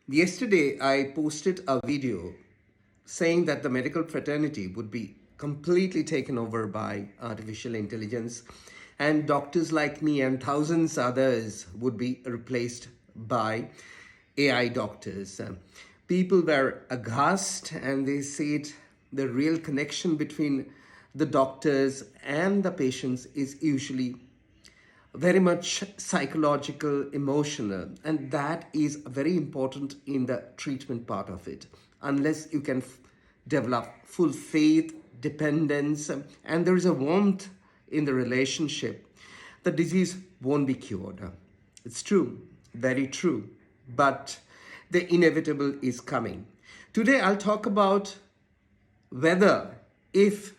Yesterday, I posted a video saying that the medical fraternity would be completely taken over by artificial intelligence, and doctors like me and thousands others would be replaced by AI doctors. People were aghast and they said the real connection between the doctors and the patients is usually very much psychological, emotional, and that is very important in the treatment part of it. Unless you can develop full faith, dependence, and there is a warmth in the relationship, the disease won't be cured. It's true, very true, but the inevitable is coming. Today, I'll talk about whether if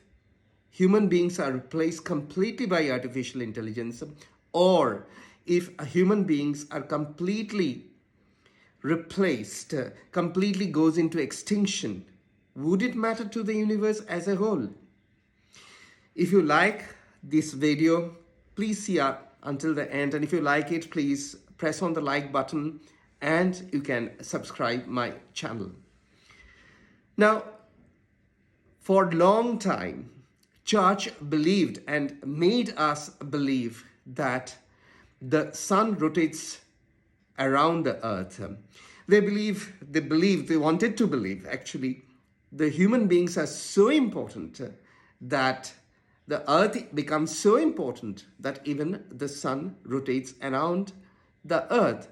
human beings are replaced completely by artificial intelligence or if human beings are completely replaced, completely goes into extinction, would it matter to the universe as a whole? If you like this video, please see up until the end, and if you like it, please press on the like button and you can subscribe my channel. Now, for a long time, church believed and made us believe that the sun rotates around the earth. They wanted to believe actually the human beings are so important that the earth becomes so important that even the sun rotates around the earth.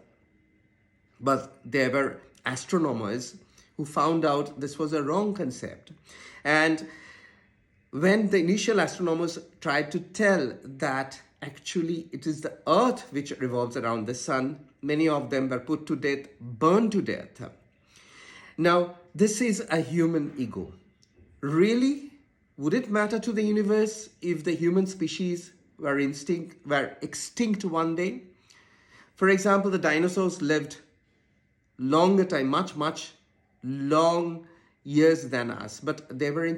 But there were astronomers who found out this was a wrong concept. And when the initial astronomers tried to tell that actually it is the earth which revolves around the sun, many of them were put to death, burned to death. Now, this is a human ego. Really? Would it matter to the universe if the human species were extinct one day? For example, the dinosaurs lived longer time, much long years than us, but they were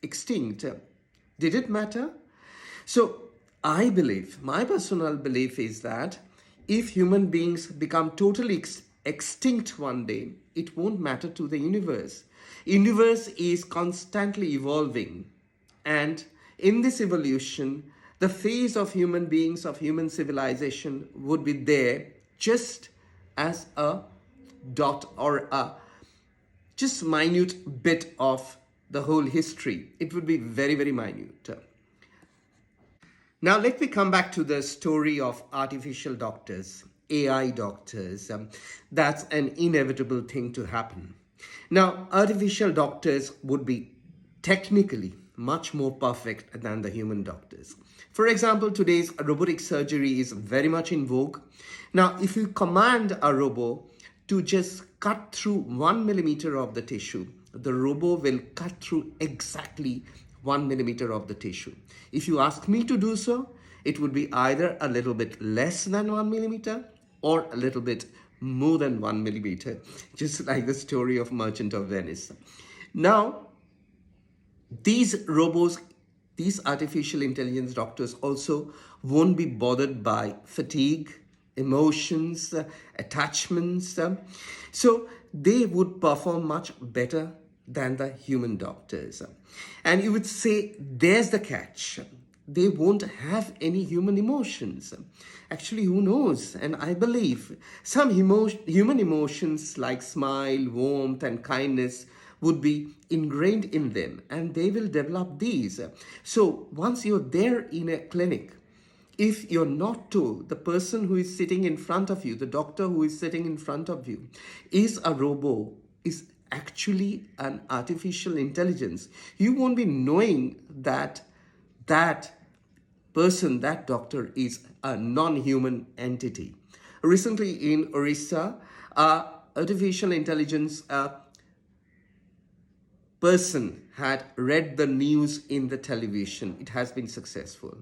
extinct. Did it matter? So I believe, my personal belief is that if human beings become totally extinct one day, it won't matter to the universe. Universe is constantly evolving, and in this evolution, the phase of human beings, of human civilization would be there just as a dot or a just minute bit of the whole history. It would be very minute. Now let me come back to the story of artificial doctors, AI doctors. That's an inevitable thing to happen. Now, artificial doctors would be technically much more perfect than the human doctors. For example, today's robotic surgery is very much in vogue. Now, if you command a robot to just cut through 1 millimeter of the tissue, the robot will cut through exactly 1 millimeter of the tissue. If you ask me to do so, it would be either a little bit less than 1 millimeter or a little bit more than 1 millimeter, just like the story of Merchant of Venice. Now, these robots, these artificial intelligence doctors also won't be bothered by fatigue, emotions, attachments. So they would perform much better than the human doctors. And you would say, there's the catch. They won't have any human emotions. Actually, who knows? And I believe some human emotions like smile, warmth, and kindness would be ingrained in them, and they will develop these. So once you're there in a clinic, if you're not told the person who is sitting in front of you, the doctor who is sitting in front of you, is a robot, is actually an artificial intelligence, you won't be knowing that that person, that doctor, is a non-human entity. Recently in Orissa, artificial intelligence person had read the news in the television. It has been successful.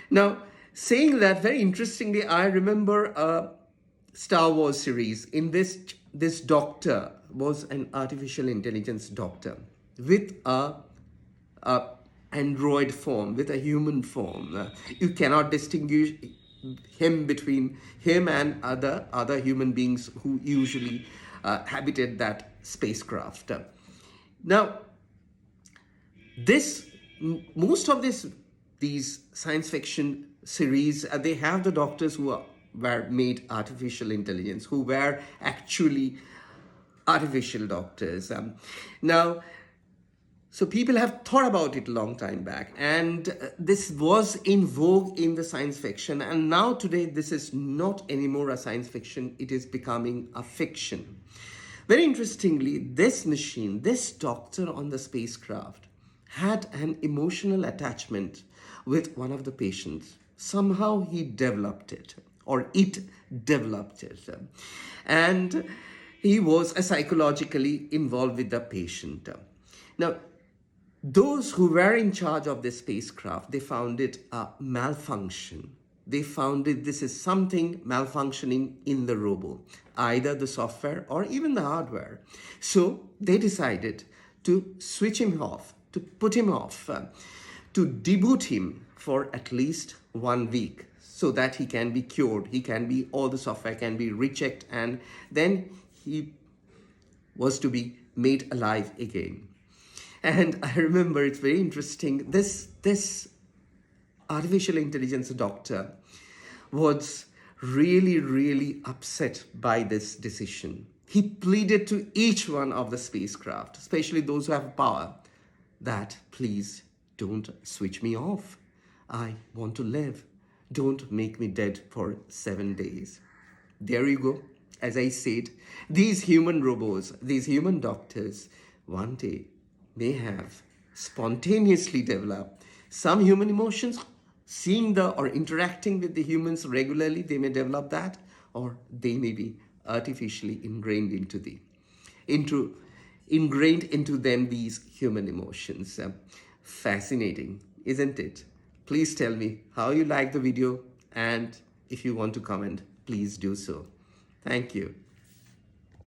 Now, saying that, very interestingly, I remember a Star Wars series. In this doctor was an artificial intelligence doctor with a android form, with a human form. You cannot distinguish him between him and other human beings who usually habited that spacecraft. Now, this most of these science fiction series, they have the doctors who were made artificial intelligence, who were actually artificial doctors. Now, so people have thought about it a long time back, and this was in vogue in the science fiction. And now today, this is not anymore a science fiction; it is becoming a fiction. Very interestingly, this machine, this doctor on the spacecraft, had an emotional attachment with one of the patients. Somehow he developed it, or it developed it, and he was psychologically involved with the patient. Now, those who were in charge of this spacecraft, they found it a malfunction. They found it, this is something malfunctioning in the robo, either the software or even the hardware. So they decided to switch him off, to put him off, to deboot him for at least 1 week so that he can be cured. All the software can be rechecked, and then he was to be made alive again. And I remember, it's very interesting, this artificial intelligence doctor was really, really upset by this decision. He pleaded to each one of the spacecraft, especially those who have power, that please don't switch me off. I want to live. Don't make me dead for 7 days. There you go. As I said, these human robots, these human doctors, one day may have spontaneously developed some human emotions, seeing the or interacting with the humans regularly. They may develop that, or they may be artificially ingrained into them these human emotions. Fascinating, isn't it? Please tell me how you like the video, and if you want to comment, please do so. Thank you.